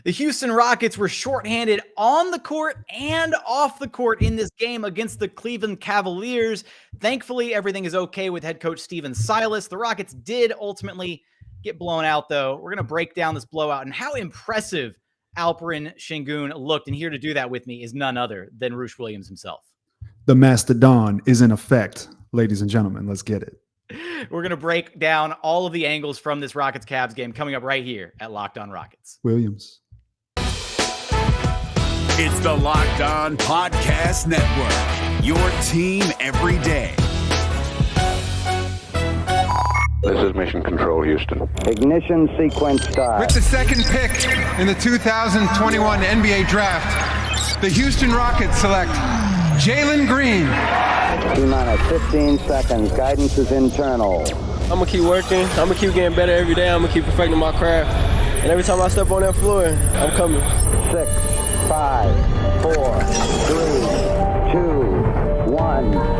The Houston Rockets were shorthanded on the court and off the court in this game against the Cleveland Cavaliers. Thankfully, everything is okay with head coach Silas. The Rockets did ultimately get blown out, though. We're going to break down this blowout and how impressive Alperen Sengun looked. And here to do that with me is none other than Roosh Williams himself. The Mastodon is in effect, ladies and gentlemen. Let's get it. We're going to break down all of the angles from this Rockets-Cavs game coming up right here at Locked On Rockets. Williams. It's the Locked On Podcast Network, your team every day. This is Mission Control, Houston. Ignition sequence start. With the second pick in the 2021 NBA Draft, the Houston Rockets select Jalen Green. T-minus 15 seconds. Guidance is internal. I'm going to keep working. I'm going to keep getting better every day. I'm going to keep perfecting my craft. And every time I step on that floor, I'm coming. 6, 5, 4, 3, 2, 1.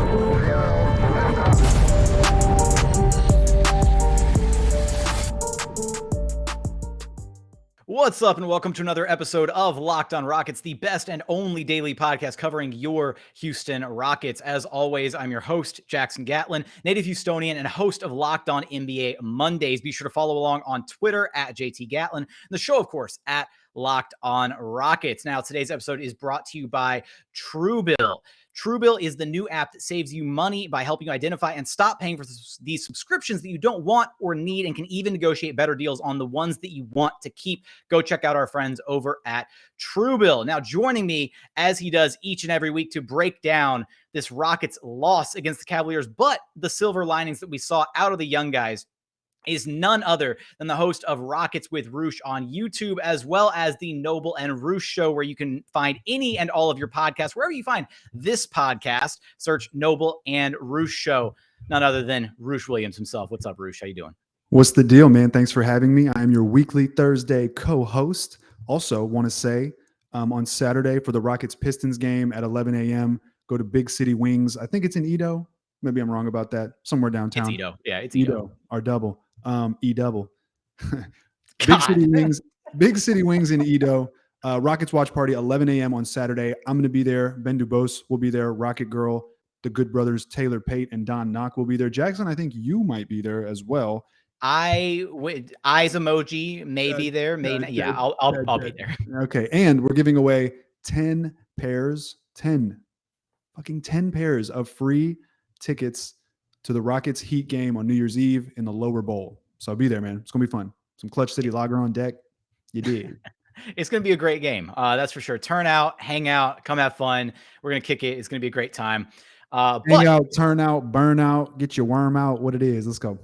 What's up, and welcome to another episode of Locked On Rockets, the best and only daily podcast covering your Houston Rockets. As always, I'm your host, Jackson Gatlin, native Houstonian and host of Locked On NBA Mondays. Be sure to follow along on Twitter at JT Gatlin, and the show, of course, at Locked On Rockets. Now, today's episode is brought to you by TrueBill. TrueBill is the new app that saves you money by helping you identify and stop paying for these subscriptions that you don't want or need, and can even negotiate better deals on the ones that you want to keep. Go check out our friends over at TrueBill. Now, joining me as he does each and every week to break down this Rockets loss against the Cavaliers, but the silver linings that we saw out of the young guys, is none other than the host of Rockets with Roosh on YouTube, as well as the Noble and Roosh Show, where you can find any and all of your podcasts. Wherever you find this podcast, search Noble and Roosh Show. None other than Roosh Williams himself. What's up, Roosh? How you doing? What's the deal, man? Thanks for having me. I'm your weekly Thursday co-host. Also want to say on Saturday for the Rockets-Pistons game at 11 a.m., go to Big City Wings. I think it's in Edo. Maybe I'm wrong about that. Somewhere downtown. It's Edo. Yeah, it's Edo. Our double. E-double. Big City Wings in Edo. Rockets watch party, 11 a.m. on Saturday. I'm going to be there. Ben Dubose will be there. Rocket Girl, the good brothers, Taylor Pate and Don Knock will be there. Jackson, I think you might be there as well. Eyes emoji may be there. May not. Yeah, I'll be there. Okay. And we're giving away 10 pairs of free tickets to the Rockets Heat game on New Year's Eve in the Lower Bowl. So I'll be there, man. It's going to be fun. Some Clutch City lager on deck. You did. It's going to be a great game. That's for sure. Turn out, hang out, come have fun. We're going to kick it. It's going to be a great time. Hang out, turn out, burn out, get your worm out, what it is. Let's go.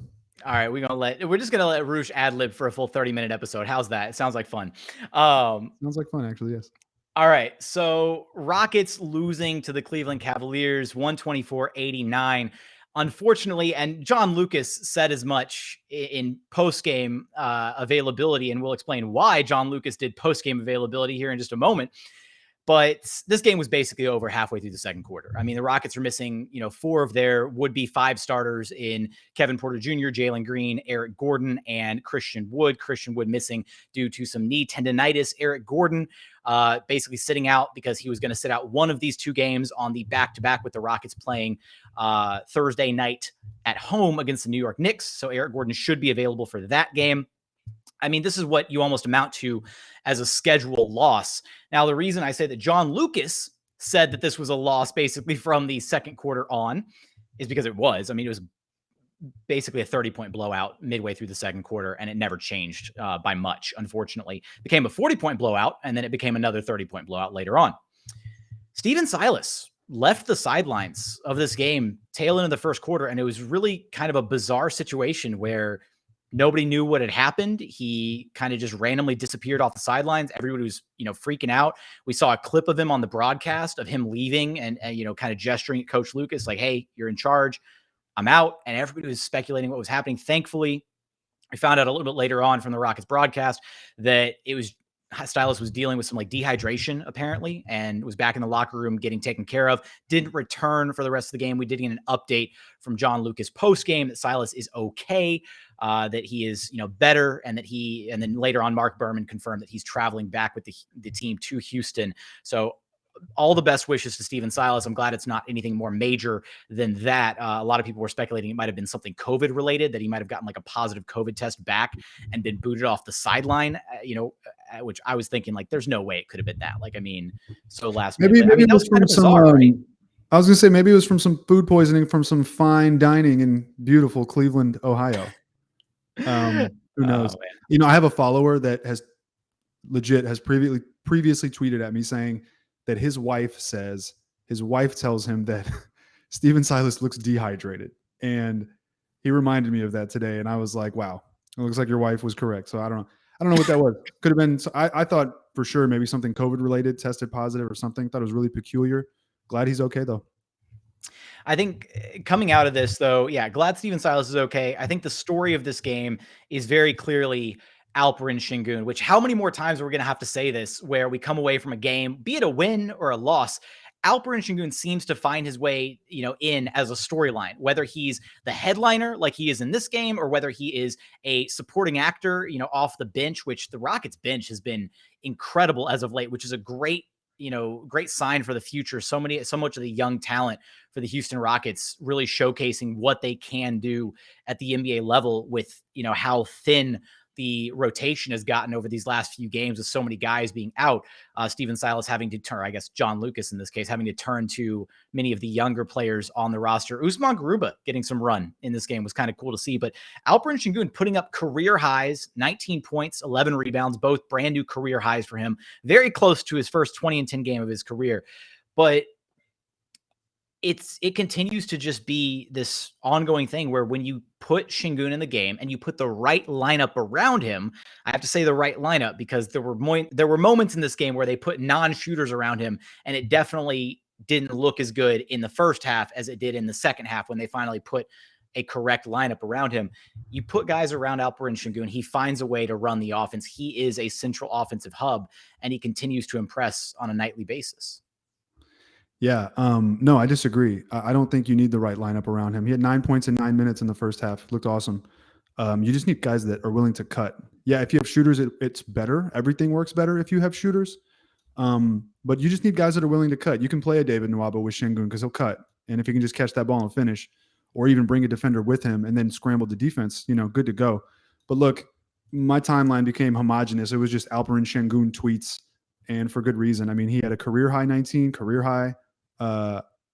All right, we're just gonna let Roosh ad-lib for a full 30-minute episode. How's that? It sounds like fun. Sounds like fun, actually, yes. All right, so Rockets losing to the Cleveland Cavaliers, 124-89. Unfortunately, and John Lucas said as much in post-game availability, and we'll explain why John Lucas did post-game availability here in just a moment. But this game was basically over halfway through the second quarter. I mean, the Rockets are missing, 4 of their would-be 5 starters in Kevin Porter Jr., Jalen Green, Eric Gordon, and Christian Wood. Christian Wood missing due to some knee tendonitis. Eric Gordon basically sitting out because he was going to sit out one of these 2 games on the back-to-back with the Rockets playing Thursday night at home against the New York Knicks. So Eric Gordon should be available for that game. I mean, this is what you almost amount to as a schedule loss. Now, the reason I say that John Lucas said that this was a loss basically from the second quarter on is because it was. I mean, it was basically a 30-point blowout midway through the second quarter, and it never changed by much, unfortunately. It became a 40-point blowout, and then it became another 30-point blowout later on. Silas left the sidelines of this game tail end of the first quarter, and it was really kind of a bizarre situation where nobody knew what had happened. He kind of just randomly disappeared off the sidelines. Everybody was, freaking out. We saw a clip of him on the broadcast of him leaving and kind of gesturing at Coach Lucas like, hey, you're in charge. I'm out. And everybody was speculating what was happening. Thankfully, we found out a little bit later on from the Rockets broadcast that Silas was dealing with some dehydration apparently, and was back in the locker room getting taken care of. Didn't return for the rest of the game. We did get an update from John Lucas post game that Silas is okay. that he is, better, and then later on, Mark Berman confirmed that he's traveling back with the team to Houston. So all the best wishes to Steven Silas. I'm glad it's not anything more major than that. A lot of people were speculating it might have been something COVID related, that he might have gotten like a positive COVID test back and been booted off the sideline, which I was thinking like, there's no way it could have been that. Like, I mean, so last maybe minute, it was from some, right? I was going to say, maybe it was from some food poisoning from some fine dining in beautiful Cleveland, Ohio. Who knows? I have a follower that has previously tweeted at me saying that his wife tells him that Steven Silas looks dehydrated. And he reminded me of that today. And I was like, wow, it looks like your wife was correct. So I don't know what that was. Could have been, I thought for sure maybe something COVID related, tested positive or something. Thought it was really peculiar. Glad he's okay though. I think coming out of this though, glad Steven Silas is okay. I think the story of this game is very clearly Alperen Sengun, which how many more times are we going to have to say this, where we come away from a game, be it a win or a loss, Alperen Sengun seems to find his way, in as a storyline, whether he's the headliner like he is in this game, or whether he is a supporting actor, off the bench, which the Rockets bench has been incredible as of late, which is a great sign for the future. So much of the young talent for the Houston Rockets really showcasing what they can do at the NBA level with, how thin the rotation has gotten over these last few games with so many guys being out. Steven Silas having to turn, I guess John Lucas in this case, having to turn to many of the younger players on the roster. Usman Garuba getting some run in this game was kind of cool to see, but Alperen Sengun putting up career highs, 19 points, 11 rebounds, both brand new career highs for him, very close to his first 20 and 10 game of his career. But it continues to just be this ongoing thing where when you put Sengun in the game and you put the right lineup around him, I have to say the right lineup because there were moments in this game where they put non-shooters around him, and it definitely didn't look as good in the first half as it did in the second half when they finally put a correct lineup around him. You put guys around Alperen Sengun, he finds a way to run the offense. He is a central offensive hub, and he continues to impress on a nightly basis. Yeah. No, I disagree. I don't think you need the right lineup around him. He had 9 points in 9 minutes in the first half. Looked awesome. You just need guys that are willing to cut. Yeah. If you have shooters, it's better. Everything works better if you have shooters. But you just need guys that are willing to cut. You can play a David Nwaba with Sengun because he'll cut. And if he can just catch that ball and finish, or even bring a defender with him and then scramble the defense, good to go. But look, my timeline became homogenous. It was just Alperen Sengun tweets, and for good reason. I mean, he had a career high 19, career high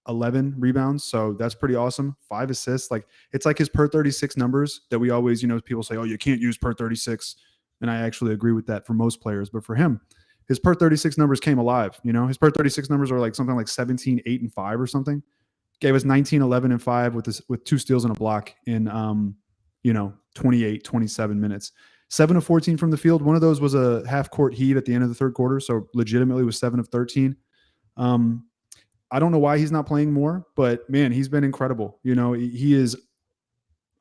11 rebounds. So that's pretty awesome. 5 assists. Like it's like his per 36 numbers that we always, people say, oh, you can't use per 36. And I actually agree with that for most players, but for him, his per 36 numbers came alive. His per 36 numbers are like something like 17, 8 and 5 or something. Gave us 19, 11 and 5 with 2 steals and a block in, 28, 27 minutes, 7 of 14 from the field. One of those was a half court heave at the end of the third quarter. So legitimately was 7 of 13. I don't know why he's not playing more, but man, he's been incredible. He is,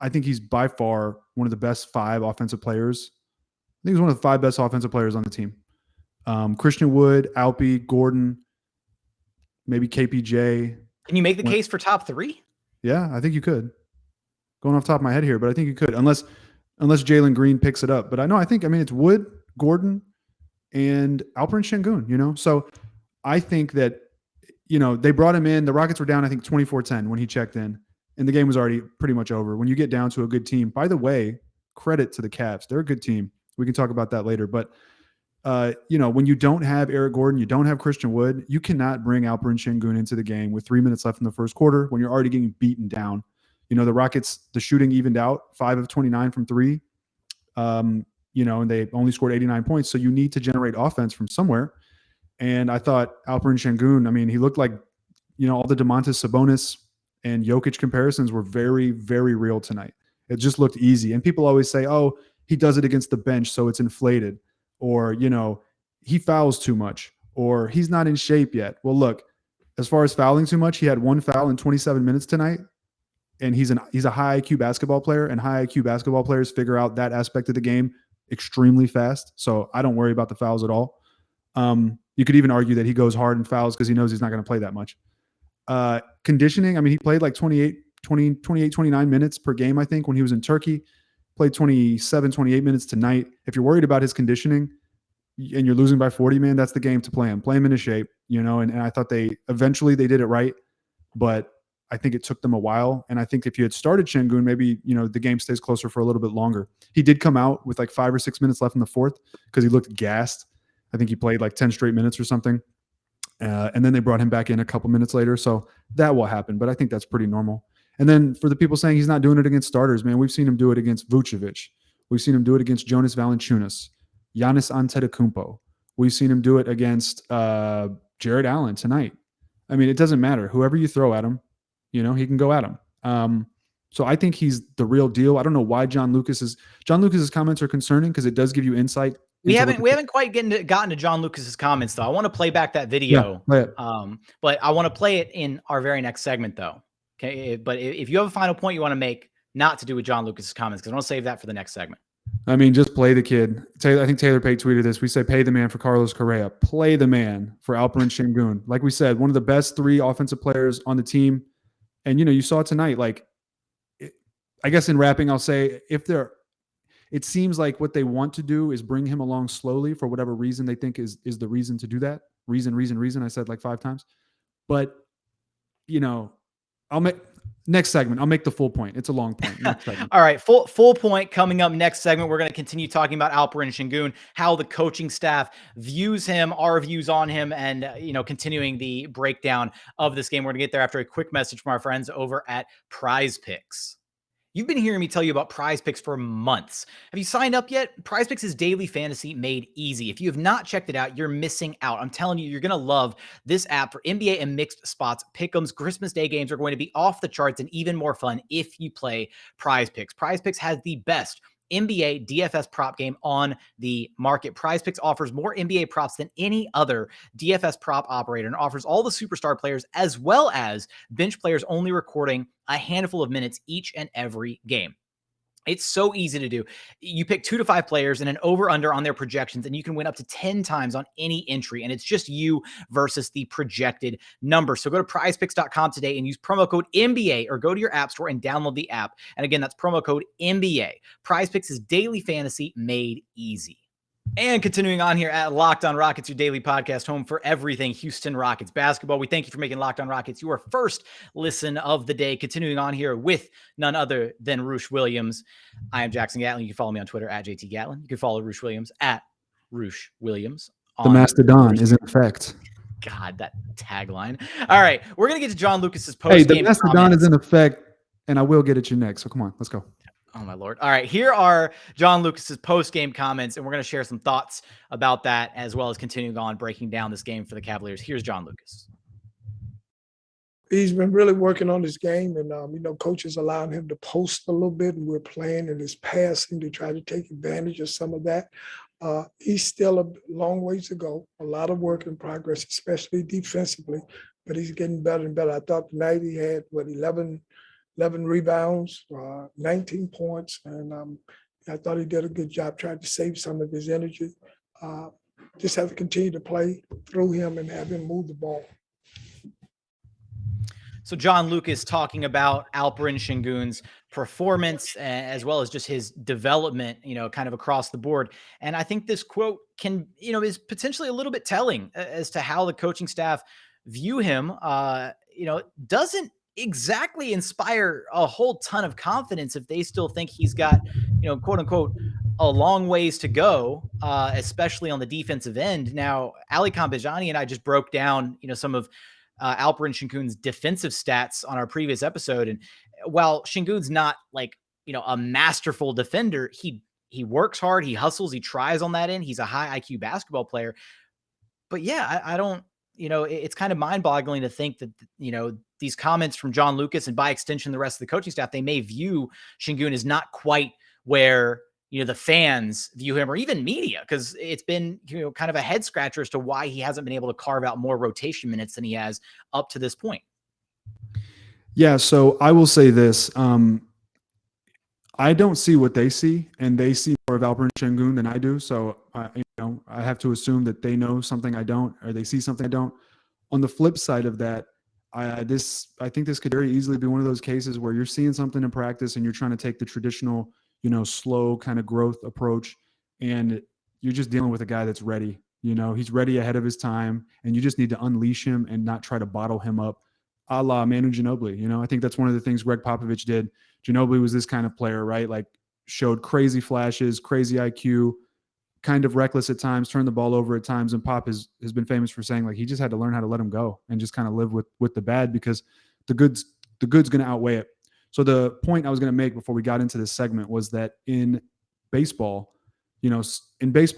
I think he's by far one of the best 5 offensive players. I think he's one of the 5 best offensive players on the team. Christian Wood, Alpy, Gordon, maybe KPJ. Can you make the case for top 3? Yeah, I think you could. Going off the top of my head here, but I think you could, unless Jalen Green picks it up. But I think it's Wood, Gordon, and Alperen Sengun, So I think that, they brought him in. The Rockets were down, I think, 24-10 when he checked in, and the game was already pretty much over. When you get down to a good team, by the way, credit to the Cavs. They're a good team. We can talk about that later. But, when you don't have Eric Gordon, you don't have Christian Wood, you cannot bring Alperen Sengun into the game with 3 minutes left in the first quarter when you're already getting beaten down. The Rockets, the shooting evened out, 5 of 29 from 3, and they only scored 89 points. So you need to generate offense from somewhere. And I thought Alperen Sengun, he looked like, all the Domantas Sabonis and Jokic comparisons were very, very real tonight. It just looked easy. And people always say, oh, he does it against the bench, so it's inflated. Or, he fouls too much. Or he's not in shape yet. Well, look, as far as fouling too much, he had 1 foul in 27 minutes tonight. And he's a high IQ basketball player, and high IQ basketball players figure out that aspect of the game extremely fast. So I don't worry about the fouls at all. You could even argue that he goes hard and fouls because he knows he's not going to play that much. Conditioning, he played like 29 minutes per game, I think, when he was in Turkey. played 27, 28 minutes tonight. If you're worried about his conditioning and you're losing by 40, man, that's the game to play him. Play him into shape, you know, and I thought they did it right, but I think it took them a while. And I think if you had started Sengun, maybe, you know, the game stays closer for a little bit longer. He did come out with like 5 or 6 minutes left in the fourth because he looked gassed. I think he played like 10 straight minutes or something. And then they brought him back in a couple minutes later. So that will happen, but I think that's pretty normal. And then for the people saying he's not doing it against starters, man, we've seen him do it against Vucevic. We've seen him do it against Jonas Valanciunas, Giannis Antetokounmpo. We've seen him do it against Jared Allen tonight. I mean, it doesn't matter. Whoever you throw at him, you know, he can go at him. So I think he's the real deal. I don't know why John Lucas's comments are concerning because it does give you insight. We haven't quite gotten to John Lucas's comments though. I want to play back that video. Yeah, play it. But I want to play it in our very next segment though. Okay. But if you have a final point you want to make, not to do with John Lucas's comments, because I want to save that for the next segment. I mean, just play the kid. I think Taylor Pate tweeted this. We say pay the man for Carlos Correa. Play the man for Alperen Sengun. Like we said, one of the best 3 offensive players on the team. And, you know, you saw tonight, like, I guess in wrapping, I'll say it seems like what they want to do is bring him along slowly for whatever reason they think is the reason to do that. Reason. I said like 5 times. But, you know, next segment, I'll make the full point. It's a long point. Next segment. All right. Full point coming up next segment. We're going to continue talking about Alperen Sengun, how the coaching staff views him, our views on him, and, you know, continuing the breakdown of this game. We're going to get there after a quick message from our friends over at Prize Picks. You've been hearing me tell you about Prize Picks for months. Have you signed up yet? Prize Picks is daily fantasy made easy. If you have not checked it out, you're missing out. I'm telling you, you're going to love this app for NBA and mixed spots. Pick'ems, Christmas Day games are going to be off the charts and even more fun if you play Prize Picks. Prize Picks has the best NBA DFS prop game on the market. Prize Picks offers more NBA props than any other DFS prop operator and offers all the superstar players as well as bench players only recording a handful of minutes each and every game. It's so easy to do. You pick 2 to 5 players and an over-under on their projections, and you can win up to 10 times on any entry, and it's just you versus the projected number. So go to prizepicks.com today and use promo code NBA, or go to your app store and download the app. And again, that's promo code NBA. Prize Picks is daily fantasy made easy. And continuing on here at Locked On Rockets, your daily podcast home for everything Houston Rockets basketball. We thank you for making Locked On Rockets your first listen of the day. Continuing on here with none other than Roosh Williams. I am Jackson Gatlin. You can follow me on Twitter at JT Gatlin. You can follow Roosh Williams at Roosh Williams. The Mastodon is in effect. God, that tagline. All right, we're going to get to John Lucas's post. Hey, the Mastodon is in effect, and I will get at you next. So come on, let's go. Oh, my Lord. All right. Here are John Lucas's post-game comments, and we're going to share some thoughts about that as well as continuing on breaking down this game for the Cavaliers. Here's John Lucas. He's been really working on this game, and, you know, coaches allowing him to post a little bit, and we're playing in his passing to try to take advantage of some of that. He's still a long ways to go, a lot of work in progress, especially defensively, but he's getting better and better. I thought tonight he had, 11 rebounds, 19 points, and I thought he did a good job trying to save some of his energy. Just have to continue to play through him and have him move the ball. So John Lucas talking about Alperen Sengun's performance as well as just his development, you know, kind of across the board. And I think this quote can, you know, is potentially a little bit telling as to how the coaching staff view him. You know, doesn't exactly inspire a whole ton of confidence if they still think he's got, you know, quote unquote, a long ways to go, especially on the defensive end. Now, Ali Kambijani and I just broke down, you know, some of Alperen Sengun's defensive stats on our previous episode. And while Sengun's not like, you know, a masterful defender, he works hard, he hustles, he tries on that end. He's a high IQ basketball player. But yeah, I don't, you know, it's kind of mind-boggling to think that, you know, these comments from John Lucas and by extension, the rest of the coaching staff, they may view Sengun as not quite where, you know, the fans view him or even media, because it's been, you know, kind of a head scratcher as to why he hasn't been able to carve out more rotation minutes than he has up to this point. Yeah. So I will say this. I don't see what they see, and they see more of Alperen Sengun than I do. So, you know, I have to assume that they know something I don't, or they see something I don't. On the flip side of that, I think this could very easily be one of those cases where you're seeing something in practice and you're trying to take the traditional slow kind of growth approach. And you're just dealing with a guy that's ready. He's ready ahead of his time, and you just need to unleash him and not try to bottle him up, a la Manu Ginobili. I think that's one of the things Greg Popovich did. Ginobili was this kind of player, right? Like, showed crazy flashes, crazy IQ, kind of reckless at times, turned the ball over at times. And Pop has been famous for saying, like, he just had to learn how to let him go and just kind of live with the bad, because the good's going to outweigh it. So the point I was going to make before we got into this segment was that in baseball,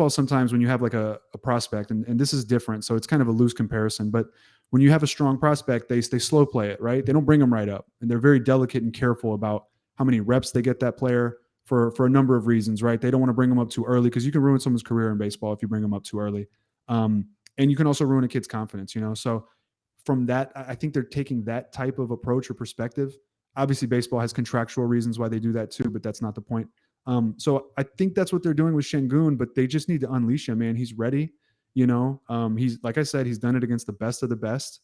sometimes when you have like a prospect, and this is different, so it's kind of a loose comparison, but when you have a strong prospect, they slow play it, right? They don't bring them right up, and they're very delicate and careful about how many reps they get that player for a number of reasons, right? They don't want to bring them up too early, because you can ruin someone's career in baseball if you bring them up too early. And you can also ruin a kid's confidence, So from that, I think they're taking that type of approach or perspective. Obviously, baseball has contractual reasons why they do that too, but that's not the point. So I think that's what they're doing with Sengun, but they just need to unleash him, man. He's ready. He's, like I said, he's done it against the best of the best.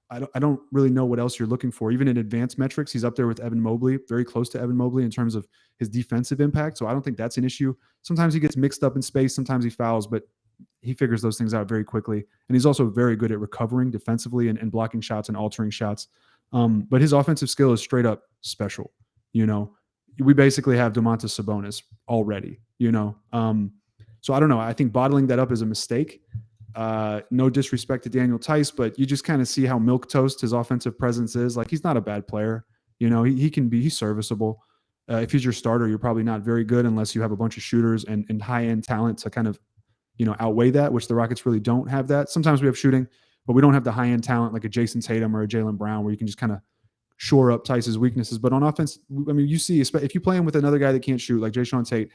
I don't really know what else you're looking for. Even in advanced metrics, he's up there with Evan Mobley, very close to Evan Mobley in terms of his defensive impact. So I don't think that's an issue. Sometimes he gets mixed up in space. Sometimes he fouls, but he figures those things out very quickly. And he's also very good at recovering defensively and blocking shots and altering shots. But his offensive skill is straight up special. We basically have Domantas Sabonis already, so I don't know. I think bottling that up is a mistake. No disrespect to Daniel Tice, but you just kind of see how milquetoast his offensive presence is. Like, he's not a bad player. He's serviceable. If he's your starter, you're probably not very good unless you have a bunch of shooters and high-end talent to kind of, outweigh that, which the Rockets really don't have that. Sometimes we have shooting, but we don't have the high-end talent like a Jason Tatum or a Jaylen Brown where you can just kind of shore up Tice's weaknesses. But on offense, I mean, you see, if you play him with another guy that can't shoot, like Jae'Sean Tate,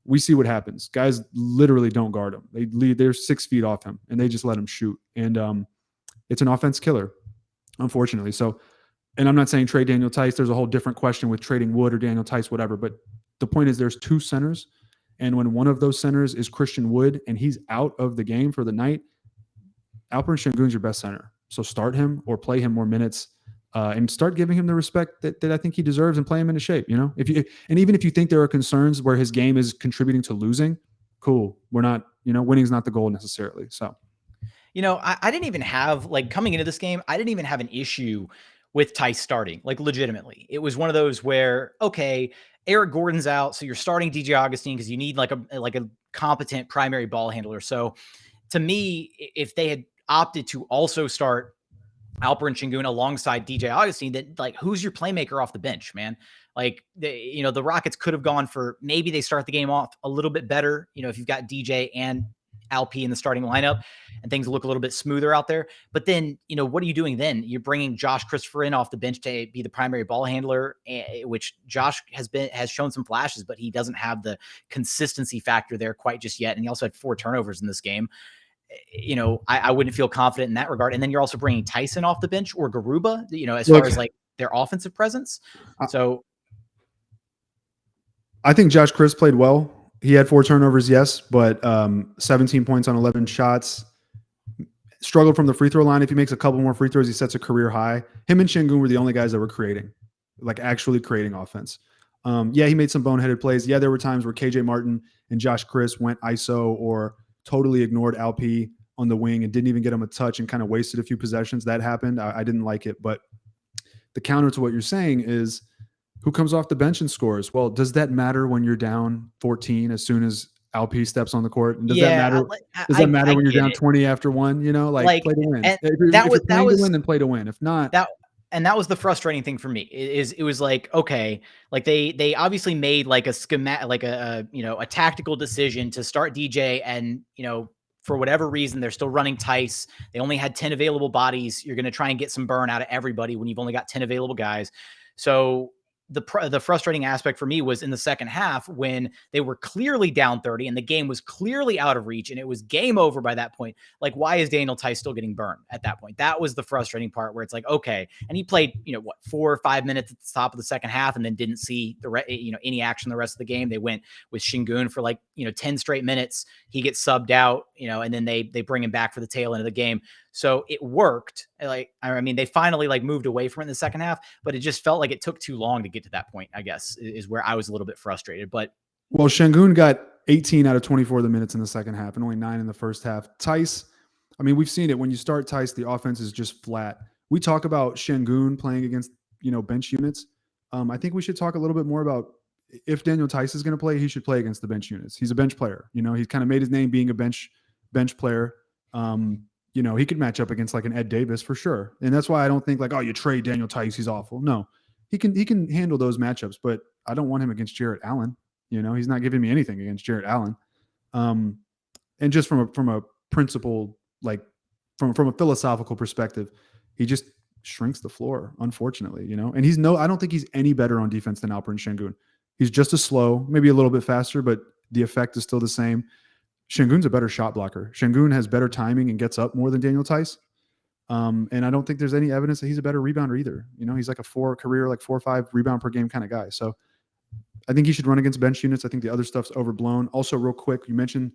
we see what happens. Guys literally don't guard him. They're 6 feet off him, and they just let him shoot. And it's an offense killer, unfortunately. So, and I'm not saying trade Daniel Tice. There's a whole different question with trading Wood or Daniel Tice, whatever. But the point is, there's 2 centers, and when one of those centers is Christian Wood and he's out of the game for the night, Alperen Sengun's your best center. So start him or play him more minutes. And start giving him the respect that I think he deserves, and play him into shape. And even if you think there are concerns where his game is contributing to losing, cool. We're not, winning's not the goal necessarily. So, I didn't even have, like, coming into this game, I didn't even have an issue with Tice starting, like, legitimately. It was one of those where, okay, Eric Gordon's out, so you're starting DJ Augustine because you need like a competent primary ball handler. So to me, if they had opted to also start Alperen Sengun alongside DJ Augustine, that, like, who's your playmaker off the bench, man? Like, the Rockets could have gone for, maybe they start the game off a little bit better, if you've got DJ and Alp in the starting lineup and things look a little bit smoother out there. But then, what are you doing then? You're bringing Josh Christopher in off the bench to be the primary ball handler, which Josh has shown some flashes, but he doesn't have the consistency factor there quite just yet. And he also had 4 turnovers in this game. I wouldn't feel confident in that regard. And then you're also bringing Tyson off the bench, or Garuba, as far as like their offensive presence. So I think Josh Chris played well. He had 4 turnovers, yes, but 17 points on 11 shots. Struggled from the free throw line. If he makes a couple more free throws, he sets a career high. Him and Sengun were the only guys that were creating, like actually creating offense. Yeah, he made some boneheaded plays. Yeah, there were times where KJ Martin and Josh Chris went ISO or totally ignored Alp on the wing and didn't even get him a touch and kind of wasted a few possessions. That happened. I didn't like it. But the counter to what you're saying is, who comes off the bench and scores? Well, does that matter when you're down 14 as soon as Alp steps on the court? And does that matter? Does that matter when you're down 20 after 1? Like play to win. If you're playing to win, then play to win. If not, that was the frustrating thing for me. It was like, okay, like they obviously made like a schematic, like a tactical decision to start DJ, and for whatever reason they're still running Tice. They only had 10 available bodies. You're going to try and get some burn out of everybody when you've only got 10 available guys. So the frustrating aspect for me was in the second half when they were clearly down 30 and the game was clearly out of reach and it was game over by that point. Like, why is Daniel Tice still getting burned at that point? That was the frustrating part, where it's like, okay. And he played, 4 or 5 minutes at the top of the second half and then didn't see any action the rest of the game. They went with Sengun for 10 straight minutes. He gets subbed out, and then they bring him back for the tail end of the game. So it worked. They finally moved away from it in the second half, but it just felt like it took too long to get to that point, I guess, is where I was a little bit frustrated. But Well, Sengun got 18 out of 24 of the minutes in the second half and only 9 in the first half. Tice, I mean, we've seen it. When you start Tice, the offense is just flat. We talk about Sengun playing against, bench units. I think we should talk a little bit more about if Daniel Tice is going to play, he should play against the bench units. He's a bench player. He's kind of made his name being a bench player. He could match up against like an Ed Davis for sure. And that's why I don't think like, oh, you trade Daniel Tice, he's awful. No, he can handle those matchups, but I don't want him against Jarrett Allen. He's not giving me anything against Jarrett Allen. And just from a principle, like from a philosophical perspective, he just shrinks the floor, unfortunately, and I don't think he's any better on defense than Alperen Sengun. He's just as slow, maybe a little bit faster, but the effect is still the same. Sengun's a better shot blocker. Sengun has better timing and gets up more than Daniel Tice. And I don't think there's any evidence that he's a better rebounder either. He's like a 4 or 5 rebound per game kind of guy. So I think he should run against bench units. I think the other stuff's overblown. Also, real quick, you mentioned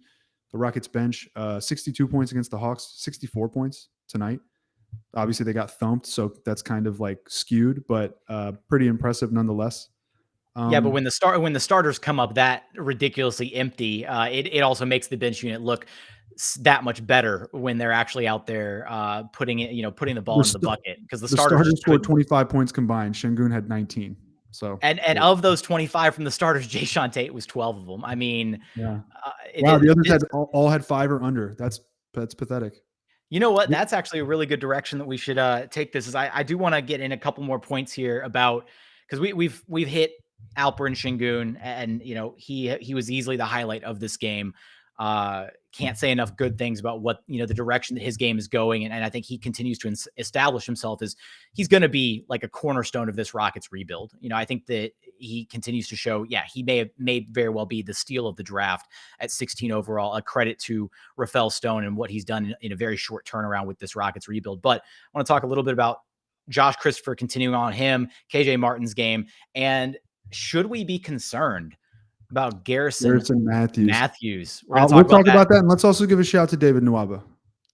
the Rockets bench, 62 points against the Hawks, 64 points tonight. Obviously, they got thumped, so that's kind of like skewed, but pretty impressive nonetheless. Yeah, but when the starters come up that ridiculously empty, it also makes the bench unit look that much better when they're actually out there putting the ball in the bucket, because the starters scored 25 points combined. Sengun had 19. So and of those 25 from the starters, Jae'Sean Tate was 12 of them. I mean, yeah. The others all had 5 or under. That's pathetic. You know what? That's actually a really good direction that we should take this. I do want to get in a couple more points here about, because we've hit Alperen Sengun, and he was easily the highlight of this game. Can't say enough good things about what the direction that his game is going, and I think he continues to establish himself as he's going to be like a cornerstone of this Rockets rebuild. I think that he continues to show, he may very well be the steal of the draft at 16 overall. A credit to Rafael Stone and what he's done in a very short turnaround with this Rockets rebuild. But I want to talk a little bit about Josh Christopher, continuing on him, KJ Martin's game, and should we be concerned about Garrison Mathews? We'll talk about that. And let's also give a shout out to David Nwaba.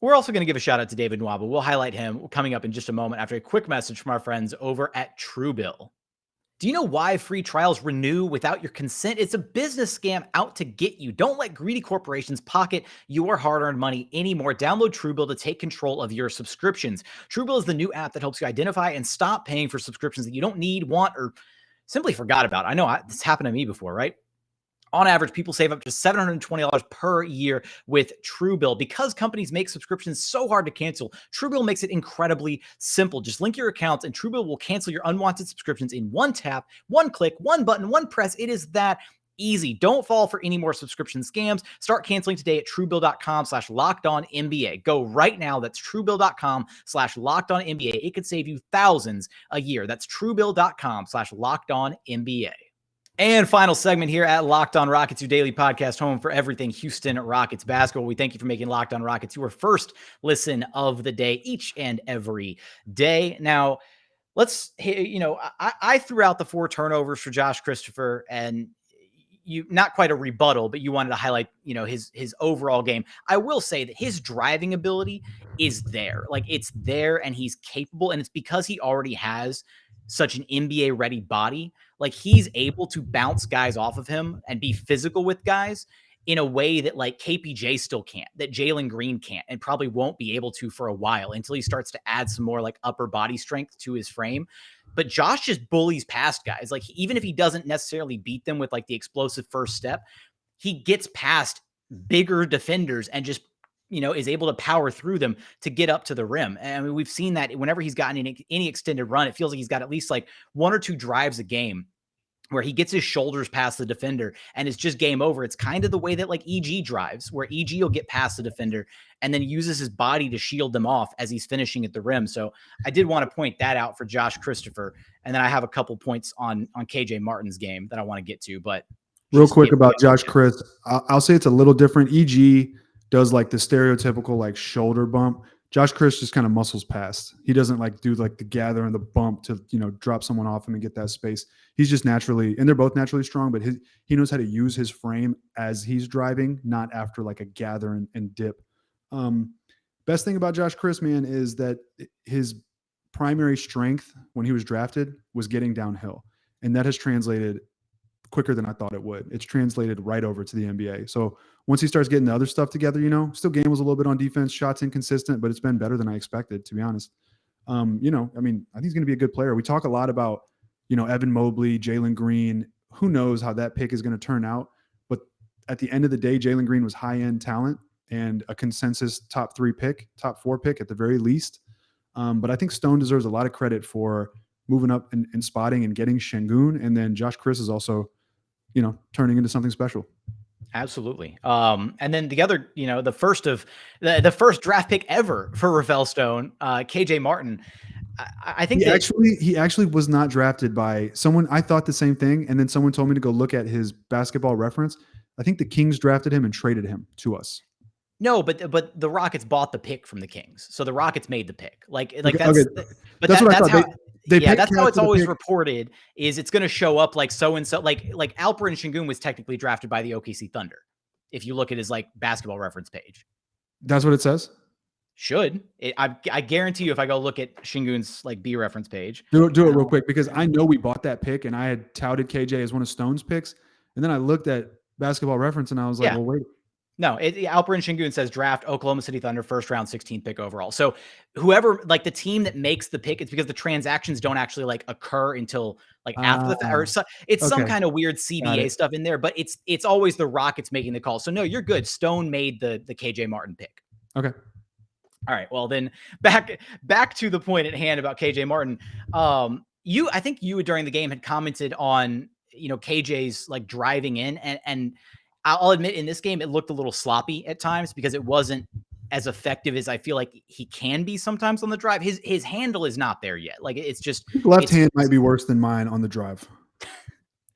We're also going to give a shout out to David Nwaba. We'll highlight him coming up in just a moment after a quick message from our friends over at TrueBill. Do you know why free trials renew without your consent? It's a business scam out to get you. Don't let greedy corporations pocket your hard-earned money anymore. Download TrueBill to take control of your subscriptions. TrueBill is the new app that helps you identify and stop paying for subscriptions that you don't need, want, or simply forgot about. I know this happened to me before, right? On average, people save up to $720 per year with TrueBill. Because companies make subscriptions so hard to cancel, TrueBill makes it incredibly simple. Just link your accounts and TrueBill will cancel your unwanted subscriptions in one tap, one click, one button, one press. It is that easy. Don't fall for any more subscription scams. Start canceling today at TrueBill.com/LockedOnNBA. Go right now. That's TrueBill.com/LockedOnNBA. It could save you thousands a year. That's TrueBill.com/LockedOnNBA. And final segment here at Locked On Rockets, your daily podcast home for everything Houston Rockets basketball. We thank you for making Locked On Rockets your first listen of the day, each and every day. Now, let's, I threw out the 4 turnovers for Josh Christopher, and you, not quite a rebuttal, but you wanted to highlight, his overall game. I will say that his driving ability is there. Like, it's there, and he's capable, and it's because he already has such an NBA ready body. Like, he's able to bounce guys off of him and be physical with guys in a way that like KPJ still can't, that Jalen Green can't, and probably won't be able to for a while until he starts to add some more like upper body strength to his frame. But Josh just bullies past guys. Like, even if he doesn't necessarily beat them with like the explosive first step, he gets past bigger defenders and just, is able to power through them to get up to the rim. And I mean, we've seen that whenever he's gotten in any extended run, it feels like he's got at least like 1 or 2 drives a game where he gets his shoulders past the defender and it's just game over. It's kind of the way that like EG drives, where EG will get past the defender and then uses his body to shield them off as he's finishing at the rim. So I did want to point that out for Josh Christopher. And then I have a couple points on KJ Martin's game that I want to get to, but real quick about Josh Chris, I'll say it's a little different. EG does like the stereotypical like shoulder bump. Josh Chris just kind of muscles past. He doesn't like do like the gather and the bump to, drop someone off him and get that space. He's just naturally, and they're both naturally strong, but he knows how to use his frame as he's driving, not after like a gather and dip. Best thing about Josh Chris, man, is that his primary strength when he was drafted was getting downhill. And that has translated quicker than I thought it would. It's translated right over to the NBA. So once he starts getting the other stuff together, still gambles a little bit on defense, shots inconsistent, but it's been better than I expected, to be honest. I think he's going to be a good player. We talk a lot about, Evan Mobley, Jalen Green. Who knows how that pick is going to turn out? But at the end of the day, Jalen Green was high-end talent and a consensus top 4 pick at the very least. But I think Stone deserves a lot of credit for moving up and spotting and getting Sengun. And then Josh Chris is also, turning into something special. Absolutely. And then the other, the first draft pick ever for Rafael Stone, KJ Martin. I think he actually was not drafted by someone. I thought the same thing. And then someone told me to go look at his basketball reference. I think the Kings drafted him and traded him to us. No, but the Rockets bought the pick from the Kings. So the Rockets made the pick. That's what I thought. That's how it's always reported, is it's going to show up like so-and-so, like Alperen Sengun was technically drafted by the OKC Thunder. If you look at his basketball reference page. That's what it says? I guarantee you, if I go look at Shingun's B reference page. Do it real quick, because I know we bought that pick and I had touted KJ as one of Stone's picks. And then I looked at basketball reference and I was like, well, wait. No, Alperen Sengun says draft Oklahoma City Thunder, first round, 16th pick overall. So whoever, the team that makes the pick, it's because the transactions don't actually occur until after the fact, or it's some kind of weird CBA stuff in there, but it's always the Rockets making the call. So no, you're good. Stone made the KJ Martin pick. Okay. All right. Well, then back to the point at hand about KJ Martin. I think you during the game had commented on, KJ's driving in, and I'll admit in this game, it looked a little sloppy at times because it wasn't as effective as I feel like he can be sometimes on the drive. His handle is not there yet. It's just left hand might be worse than mine on the drive.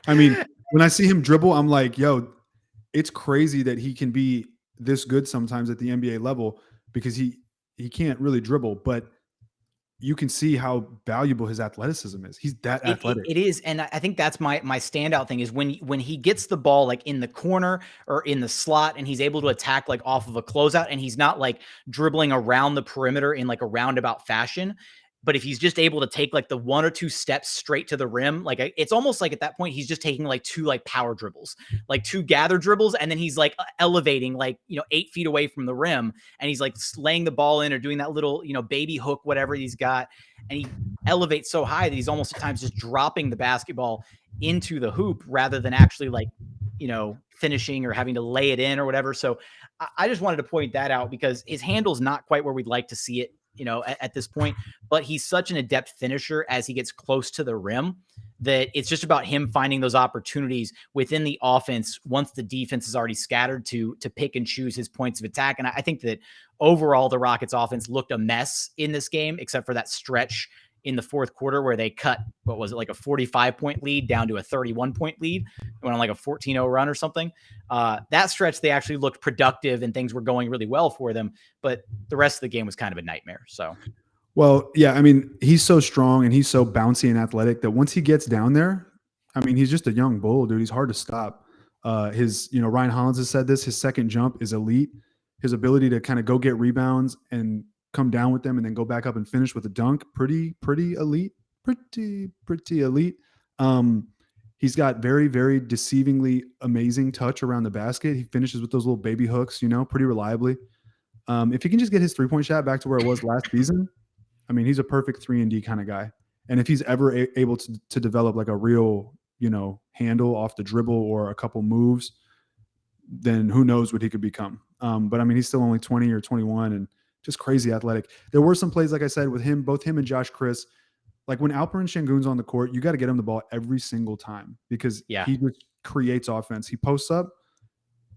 I mean, when I see him dribble, I'm like, yo, it's crazy that he can be this good sometimes at the NBA level, because he can't really dribble, but you can see how valuable his athleticism is. He's that athletic. It is. And I think that's my standout thing is when he gets the ball in the corner or in the slot and he's able to attack off of a closeout, and he's not dribbling around the perimeter in a roundabout fashion. But if he's just able to take the 1 or 2 steps straight to the rim, it's almost at that point, he's just taking 2 power dribbles, 2 gather dribbles. And then he's elevating 8 feet away from the rim. And he's laying the ball in or doing that little, baby hook, whatever he's got. And he elevates so high that he's almost at times just dropping the basketball into the hoop rather than actually finishing or having to lay it in or whatever. So I just wanted to point that out because his handle's not quite where we'd like to see it, at this point, but he's such an adept finisher as he gets close to the rim that it's just about him finding those opportunities within the offense once the defense is already scattered to pick and choose his points of attack. And I think that overall the Rockets offense looked a mess in this game, except for that stretch in the fourth quarter where they cut, what was it, a 45-point lead down to a 31-point lead, went on a 14-0 run or something. That stretch, they actually looked productive and things were going really well for them, but the rest of the game was kind of a nightmare. So, well, yeah, I mean, he's so strong and he's so bouncy and athletic that once he gets down there, I mean, he's just a young bull, dude. He's hard to stop. Ryan Hollins has said this, his second jump is elite. His ability to kind of go get rebounds and come down with them and then go back up and finish with a dunk, pretty elite, pretty elite. He's got very, very deceivingly amazing touch around the basket. He finishes with those little baby hooks, pretty reliably. If he can just get his 3-point shot back to where it was last season, I mean, he's a perfect 3-and-D kind of guy. And if he's ever able to develop a real, handle off the dribble or a couple moves, then who knows what he could become. But I mean, he's still only 20 or 21 and just crazy athletic. There were some plays, like I said, with him, both him and Josh Chris, when Alperen Sengun's on the court, you got to get him the ball every single time because he just creates offense. He posts up,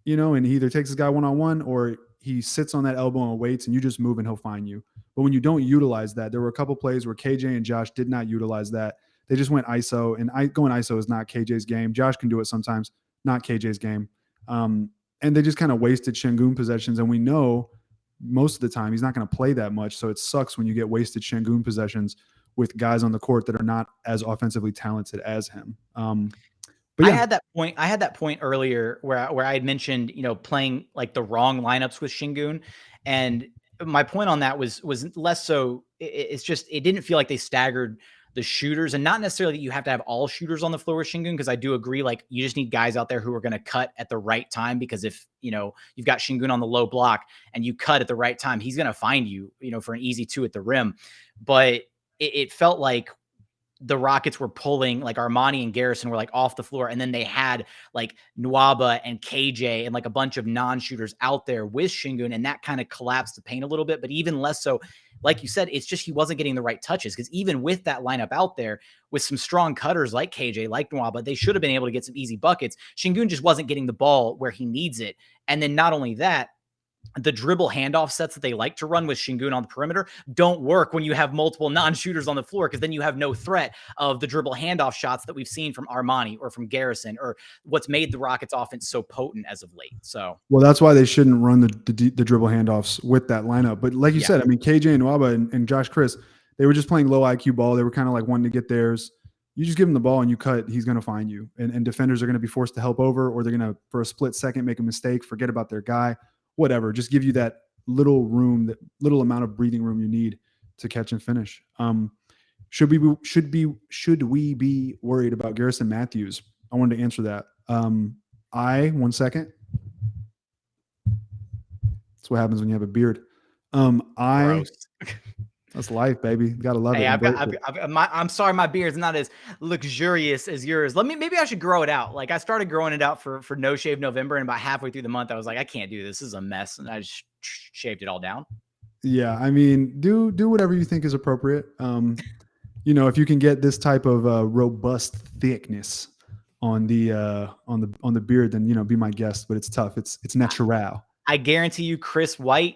and he either takes his guy one-on-one or he sits on that elbow and waits and you just move and he'll find you. But when you don't utilize that, there were a couple plays where KJ and Josh did not utilize that. They just went ISO, and going ISO is not KJ's game. Josh can do it sometimes, not KJ's game. And they just kind of wasted Sengun possessions. And we know most of the time he's not going to play that much. So it sucks when you get wasted Sengun possessions with guys on the court that are not as offensively talented as him. But yeah. I had that point earlier where I had mentioned, playing the wrong lineups with Sengun. And my point on that was less so. It's just, it didn't feel like they staggered the shooters, and not necessarily that you have to have all shooters on the floor with Sengun, because I do agree, like, you just need guys out there who are going to cut at the right time, because if, you've got Sengun on the low block and you cut at the right time, he's going to find you, for an easy 2 at the rim. But it felt like the Rockets were pulling, like, Armani and Garrison were like off the floor. And then they had like Nwaba and KJ and like a bunch of non-shooters out there with Sengun. And that kind of collapsed the paint a little bit, but even less so, like you said, it's just, he wasn't getting the right touches. Cause even with that lineup out there with some strong cutters like KJ, like Nwaba, they should have been able to get some easy buckets. Sengun just wasn't getting the ball where he needs it. And then not only that, the dribble handoff sets that they like to run with Sengun on the perimeter don't work when you have multiple non-shooters on the floor, because then you have no threat of the dribble handoff shots that we've seen from Armani or from Garrison, or what's made the Rockets offense so potent as of late. So, well, that's why they shouldn't run the dribble handoffs with that lineup. But like you said, I mean, KJ and Nwaba and Josh Chris, they were just playing low IQ ball. They were kind of like wanting to get theirs. You just give him the ball and you cut, he's going to find you. And defenders are going to be forced to help over, or they're going to, for a split second, make a mistake, forget about their guy. Whatever, just give you that little room, that little amount of breathing room you need to catch and finish. Should we be worried about Garrison Mathews? I wanted to answer that. 1 second. That's what happens when you have a beard. That's life, baby. You gotta love it. I'm sorry, my beard's not as luxurious as yours. Maybe I should grow it out. Like, I started growing it out for No Shave November, and about halfway through the month, I was like, I can't do this. This is a mess, and I just shaved it all down. Yeah, I mean, do whatever you think is appropriate. If you can get this type of robust thickness on the beard, then be my guest. But it's tough. It's natural. I guarantee you, Chris White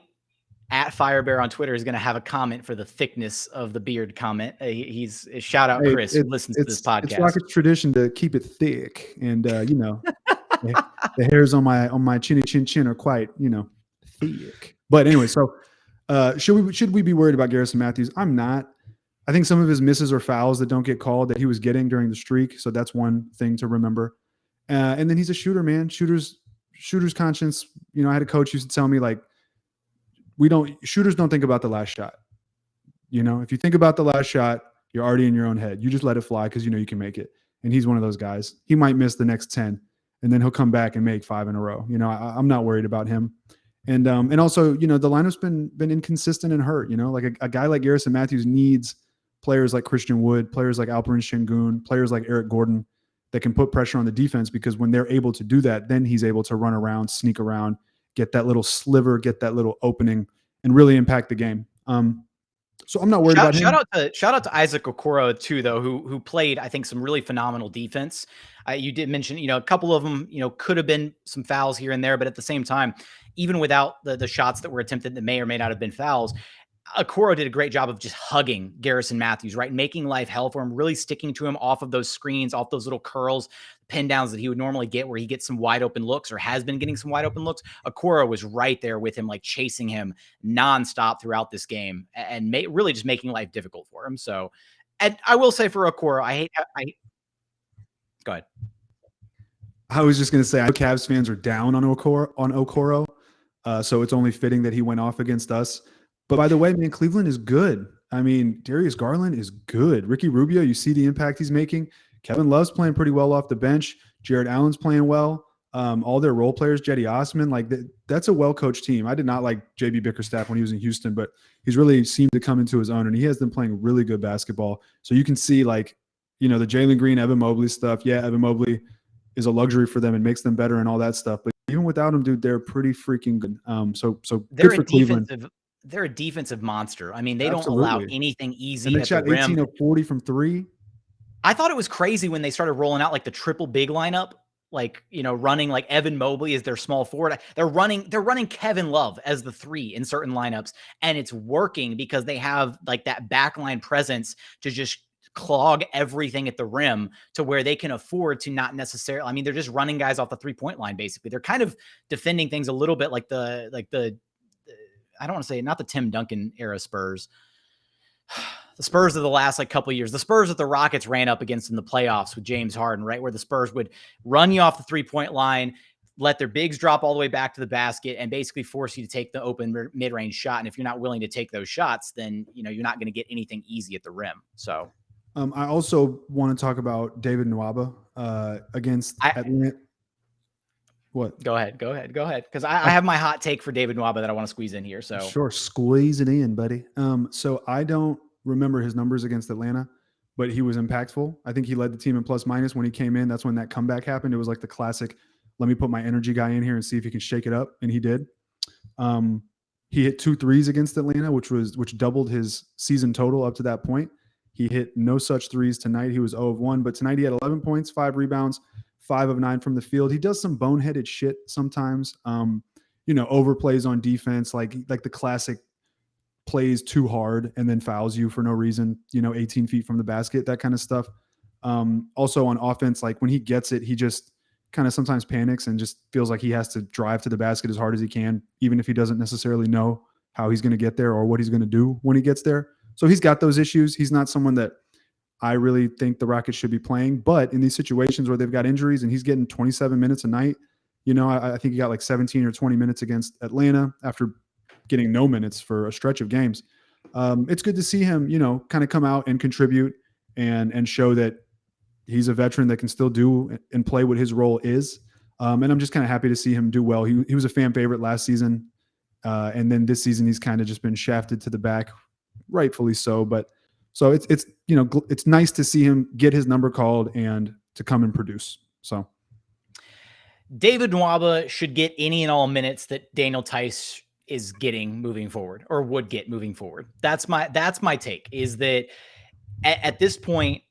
at Firebear on Twitter is going to have a comment for the thickness of the beard comment. He's shout out Chris, who listens to this podcast. It's Rocket's tradition to keep it thick, and the hairs on my chinny chin are quite thick. But anyway, so should we be worried about Garrison Mathews? I'm not. I think some of his misses are fouls that don't get called that he was getting during the streak, so that's one thing to remember. And then he's a shooter, man. Shooter's conscience. I had a coach used to tell me, like, shooters don't think about the last shot. If you think about the last shot, you're already in your own head. You just let it fly because you can make it. And he's one of those guys. He might miss the next 10, and then he'll come back and make 5 in a row. I'm not worried about him. And also, the lineup's been inconsistent and hurt. Like a guy like Garrison Mathews needs players like Christian Wood, players like Alperen Sengun, players like Eric Gordon that can put pressure on the defense, because when they're able to do that, then he's able to run around, sneak around, get that little sliver, get that little opening, and really impact the game. So I'm not worried about him. Shout out to Isaac Okoro too, though, who played, I think, some really phenomenal defense. You did mention, a couple of them, could have been some fouls here and there, but at the same time, even without the shots that were attempted that may or may not have been fouls, Okoro did a great job of just hugging Garrison Mathews, right? Making life hell for him, really sticking to him off of those screens, off those little curls, pin downs that he would normally get, where he gets some wide open looks, or has been getting some wide open looks. Okoro was right there with him, like chasing him nonstop throughout this game, and really just making life difficult for him. So, and I will say for Okoro, go ahead. I was just going to say, I know Cavs fans are down on Okoro. So it's only fitting that he went off against us. But by the way, man, Cleveland is good. I mean, Darius Garland is good. Ricky Rubio, you see the impact he's making. Kevin Love's playing pretty well off the bench. Jared Allen's playing well. All their role players, Jetty Osman, that's a well-coached team. I did not like JB Bickerstaff when he was in Houston, but he's really seemed to come into his own, and he has been playing really good basketball. So you can see, the Jalen Green, Evan Mobley stuff. Yeah, Evan Mobley is a luxury for them and makes them better and all that stuff. But even without him, dude, they're pretty freaking good. So they're good for Cleveland. They're a defensive monster. I mean, they Absolutely. don't allow anything easy. And they at shot the rim. 18 of 40 from 3. I thought it was crazy when they started rolling out like the triple big lineup, running like Evan Mobley as their small forward. They're running Kevin Love as the 3 in certain lineups, and it's working because they have like that backline presence to just clog everything at the rim, to where they can afford to not necessarily, I mean, they're just running guys off the 3-point line. Basically, they're kind of defending things a little bit like the I don't want to say, not the Tim Duncan era Spurs. The Spurs of the last couple of years, the Spurs that the Rockets ran up against in the playoffs with James Harden, right? Where the Spurs would run you off the 3-point line, let their bigs drop all the way back to the basket, and basically force you to take the open mid-range shot. And if you're not willing to take those shots, then, you're not going to get anything easy at the rim. So I also want to talk about David Nwaba against Atlanta. What? Go ahead. Because I have my hot take for David Nwaba that I want to squeeze in here. So sure, squeeze it in, buddy. So I don't remember his numbers against Atlanta, but he was impactful. I think he led the team in plus minus when he came in. That's when that comeback happened. It was like the classic, let me put my energy guy in here and see if he can shake it up. And he did. He hit 2 threes against Atlanta, which doubled his season total up to that point. He hit no such threes tonight. He was 0 of 1, but tonight he had 11 points, 5 rebounds, 5 of 9 from the field. He does some boneheaded shit sometimes. Overplays on defense, like the classic plays too hard and then fouls you for no reason, 18 feet from the basket, that kind of stuff. Also on offense, like when he gets it, he just kind of sometimes panics and just feels like he has to drive to the basket as hard as he can, even if he doesn't necessarily know how he's going to get there or what he's going to do when he gets there. So he's got those issues. He's not someone that I really think the Rockets should be playing, but in these situations where they've got injuries and he's getting 27 minutes a night, I think he got like 17 or 20 minutes against Atlanta after getting no minutes for a stretch of games. It's good to see him, kind of come out and contribute and show that he's a veteran that can still do and play what his role is. And I'm just kind of happy to see him do well. He was a fan favorite last season. And then this season, he's kind of just been shafted to the back, rightfully so. But so it's nice to see him get his number called and to come and produce. So David Nwaba should get any and all minutes that Daniel Theis is getting moving forward or would get moving forward. That's my take, is that at this point,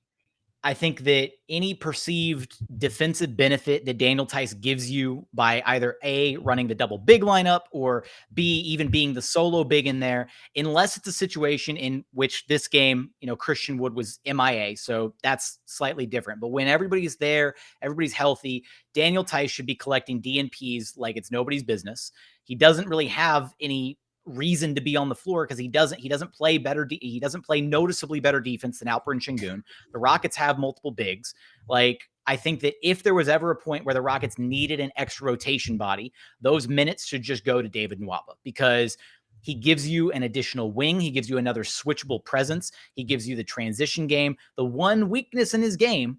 I think that any perceived defensive benefit that Daniel Theis gives you by either A, running the double big lineup, or B, even being the solo big in there, unless it's a situation in which this game, Christian Wood was MIA. So that's slightly different. But when everybody's there, everybody's healthy, Daniel Theis should be collecting DNPs like it's nobody's business. He doesn't really have any reason to be on the floor because he doesn't play better. He doesn't play noticeably better defense than Alperen Sengun. The Rockets have multiple bigs. Like, I think that if there was ever a point where the Rockets needed an extra rotation body, those minutes should just go to David Nwaba, because he gives you an additional wing. He gives you another switchable presence. He gives you the transition game. The one weakness in his game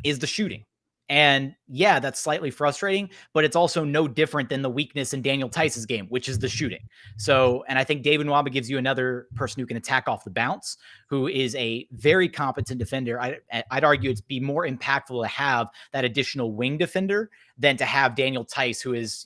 is the shooting. And yeah, that's slightly frustrating, but it's also no different than the weakness in Daniel Theis's game, which is the shooting. So, and I think David Nwaba gives you another person who can attack off the bounce, who is a very competent defender. I'd argue it's be more impactful to have that additional wing defender than to have Daniel Theis, who is,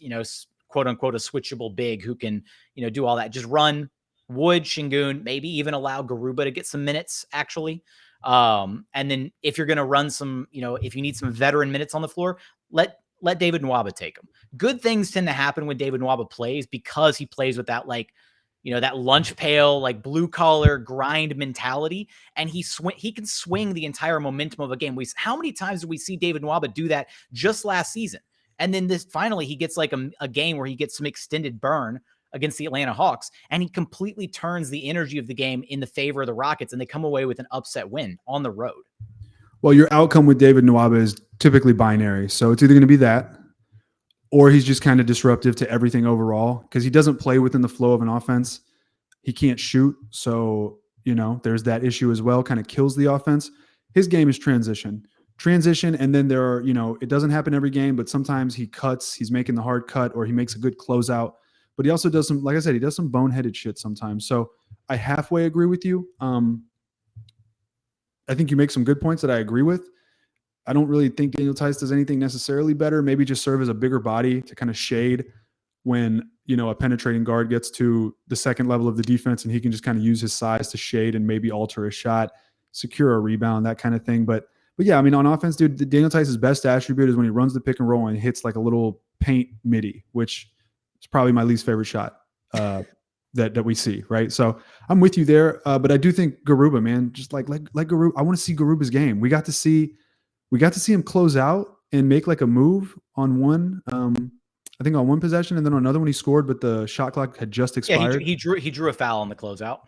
quote unquote, a switchable big who can, do all that. Just run Wood, Sengun, maybe even allow Garuba to get some minutes, actually. And then if you're going to run some, if you need some veteran minutes on the floor, let David Nwaba take them. Good things tend to happen when David Nwaba plays, because he plays with that, that lunch pail, like blue collar grind mentality. And he can swing the entire momentum of a game. How many times did we see David Nwaba do that just last season? And then finally he gets like a game where he gets some extended burn against the Atlanta Hawks, and he completely turns the energy of the game in the favor of the Rockets, and they come away with an upset win on the road. Well, your outcome with David Nwaba is typically binary. So it's either going to be that, or he's just kind of disruptive to everything overall, because he doesn't play within the flow of an offense. He can't shoot. So, there's that issue as well, kind of kills the offense. His game is transition. And then there are, it doesn't happen every game, but sometimes he cuts, he's making the hard cut, or he makes a good closeout. But he also does some, like I said, he does some boneheaded shit sometimes. So I halfway agree with you. I think you make some good points that I agree with. I don't really think Daniel Theis does anything necessarily better. Maybe just serve as a bigger body to kind of shade when, a penetrating guard gets to the second level of the defense, and he can just kind of use his size to shade and maybe alter a shot, secure a rebound, that kind of thing. But yeah, on offense, dude, Daniel Theis's best attribute is when he runs the pick and roll and hits like a little paint midi, which it's probably my least favorite shot that we see, right? So I'm with you there, but I do think Garuba, man, just like Garuba, I want to see Garuba's game. We got to see him close out and make like a move on one, I think on one possession, and then on another one he scored, but the shot clock had just expired. Yeah, he drew a foul on the closeout.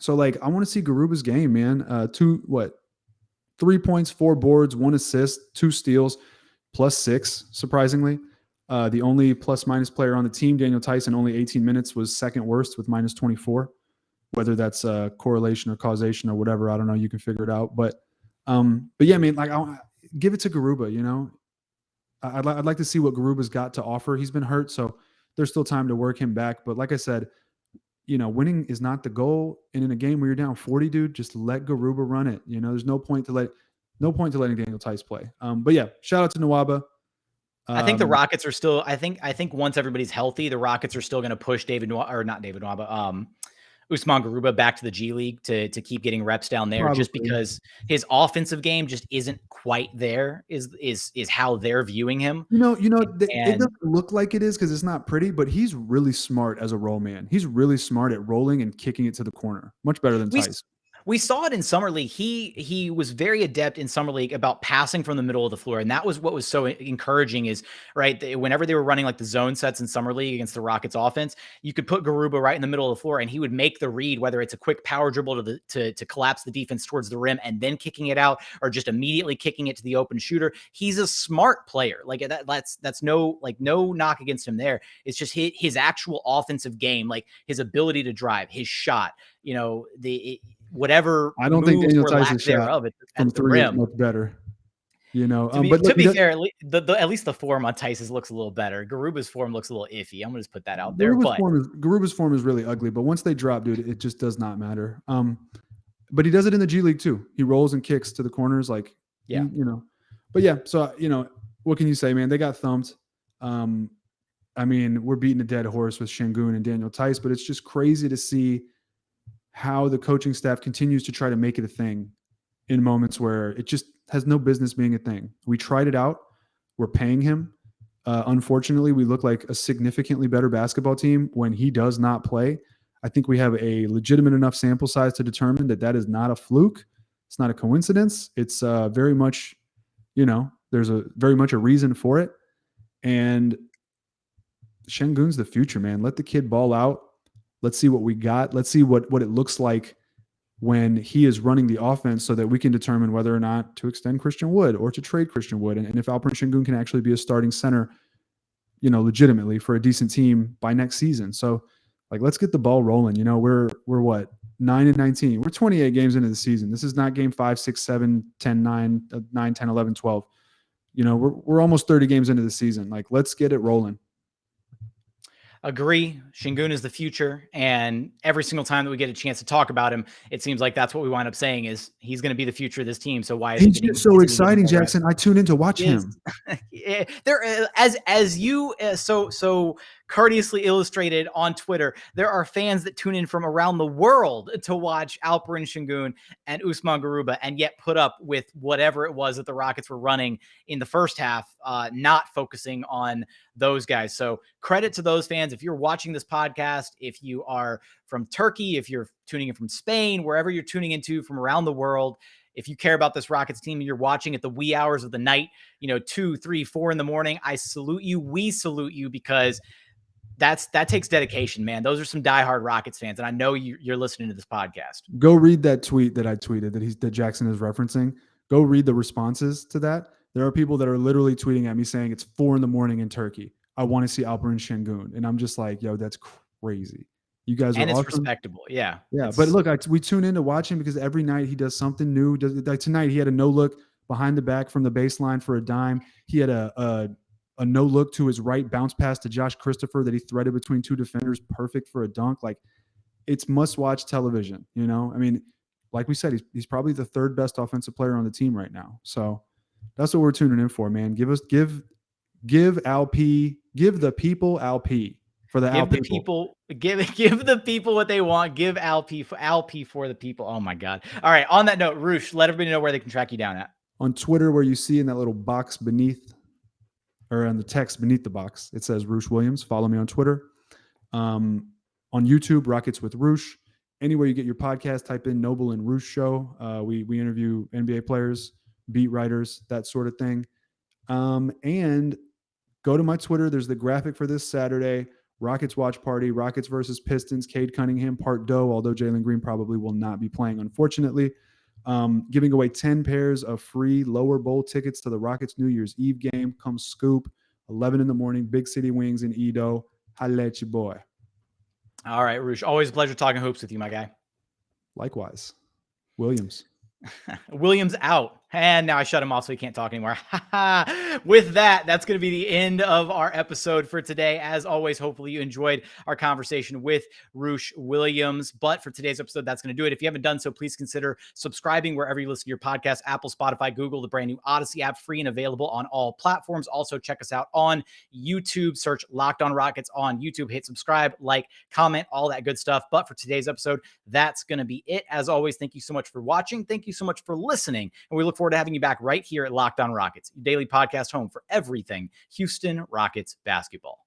So I want to see Garuba's game, man. 3 points, 4 boards, 1 assist, 2 steals, +6, surprisingly. The only plus-minus player on the team, Daniel Theis, in only 18 minutes was second worst with -24. whether that's correlation or causation or whatever. I don't know. You can figure it out. But yeah, I mean, like, give it to Garuba. You know, I'd like to see what Garuba's got to offer. He's been hurt, so there's still time to work him back. But like I said, you know, winning is not the goal. And in a game where you're down 40, dude, just let Garuba run it. You know, there's no point to letting Daniel Tice play. But yeah, shout out to Nwaba. I think the Rockets are still. I think once everybody's healthy, the Rockets are still going to push Usman Garuba back to the G League to keep getting reps down there, just because his offensive game just isn't quite there. Is how they're viewing him. It doesn't look like it is because it's not pretty, but he's really smart as a roll man. He's really smart at rolling and kicking it to the corner, much better than Tice. We saw it in Summer League. He was very adept in Summer League about passing from the middle of the floor. And that was what was so encouraging is, right, whenever they were running like the zone sets in Summer League against the Rockets offense, you could put Garuba right in the middle of the floor and he would make the read, whether it's a quick power dribble to collapse the defense towards the rim and then kicking it out, or just immediately kicking it to the open shooter. He's a smart player. Like that's no knock against him there. It's just his actual offensive game, like his ability to drive, his shot, you know, whatever. I don't think Daniel Tice's shot from three is much better. You know, to be fair, at least the form on Tice's looks a little better. Garuba's form looks a little iffy. I'm gonna just put that out there. Garuba's form is really ugly, but once they drop, dude, it just does not matter. But he does it in the G League too. He rolls and kicks to the corners, like, yeah, you know. But yeah, so you know, what can you say, man? They got thumped. I mean, we're beating a dead horse with Sengun and Daniel Tice, but it's just crazy to see how the coaching staff continues to try to make it a thing in moments where it just has no business being a thing. We tried it out. We're paying him. Unfortunately, we look like a significantly better basketball team when he does not play. I think we have a legitimate enough sample size to determine that is not a fluke. It's not a coincidence. It's very much, you know, there's very much a reason for it. And Sengun's the future, man. Let the kid ball out. Let's see what we got. Let's see what it looks like when he is running the offense so that we can determine whether or not to extend Christian Wood or to trade Christian Wood. And if Alperen Sengun can actually be a starting center, you know, legitimately for a decent team by next season. So, like, let's get the ball rolling. You know, we're what, 9-19. We're 28 games into the season. This is not game 5, 6, 7, 10, 9, 10, 11, 12. You know, we're almost 30 games into the season. Like, let's get it rolling. Agree. Sengun is the future. And every single time that we get a chance to talk about him, it seems like that's what we wind up saying is he's going to be the future of this team. So why is he's just so exciting, Jackson? I tune in to watch him. There, as you so courteously illustrated on Twitter, there are fans that tune in from around the world to watch Alperen Sengun and Usman Garuba, and yet put up with whatever it was that the Rockets were running in the first half, not focusing on those guys. So credit to those fans. If you're watching this podcast, if you are from Turkey, if you're tuning in from Spain, wherever you're tuning into from around the world, if you care about this Rockets team and you're watching at the wee hours of the night, you know, 2, 3, 4 in the morning, I salute you. We salute you, because that takes dedication, man. Those are some diehard Rockets fans. And I know you're listening to this podcast. Go read that tweet that I tweeted that Jackson is referencing. Go read the responses to that. There are people that are literally tweeting at me saying it's 4 a.m. in Turkey. I want to see Alperen Sengun. And I'm just like, yo, that's crazy. You guys are awesome. And it's respectable. Yeah. Yeah. But look, we tune in to watch him because every night he does something new. Like tonight, he had a no look behind the back from the baseline for a dime. He had a no look to his right, bounce pass to Josh Christopher that he threaded between 2 defenders, perfect for a dunk. Like, it's must watch television. You know, I mean, like we said, he's probably the 3rd best offensive player on the team right now. So that's what we're tuning in for, man. Give LP, give the people LP for the people. Give the people what they want. Give LP for the people. Oh my God. All right. On that note, Roosh, let everybody know where they can track you down at. On Twitter, where you see in that little box beneath, or on the text beneath the box, it says Roosh Williams. Follow me on Twitter. On YouTube, Rockets with Roosh. Anywhere you get your podcast, type in Noble and Roosh Show. We interview NBA players, beat writers, that sort of thing. And go to my Twitter. There's the graphic for this Saturday. Rockets watch party, Rockets versus Pistons, Cade Cunningham, part dough, although Jalen Green probably will not be playing, unfortunately. Giving away 10 pairs of free lower bowl tickets to the Rockets New Year's Eve game. Come scoop, 11 in the morning, Big City Wings in Edo. Holla at your boy. All right, Roosh. Always a pleasure talking hoops with you, my guy. Likewise. Williams. Williams out. And now I shut him off so he can't talk anymore. With that, that's going to be the end of our episode for today. As always, hopefully you enjoyed our conversation with Roosh Williams. But for today's episode, that's going to do it. If you haven't done so, please consider subscribing wherever you listen to your podcast, Apple, Spotify, Google, the brand new Odyssey app, free and available on all platforms. Also, check us out on YouTube. Search Locked On Rockets on YouTube. Hit subscribe, like, comment, all that good stuff. But for today's episode, that's going to be it. As always, thank you so much for watching. Thank you so much for listening. And we look forward to having you back right here at Locked On Rockets, your daily podcast home for everything Houston Rockets basketball.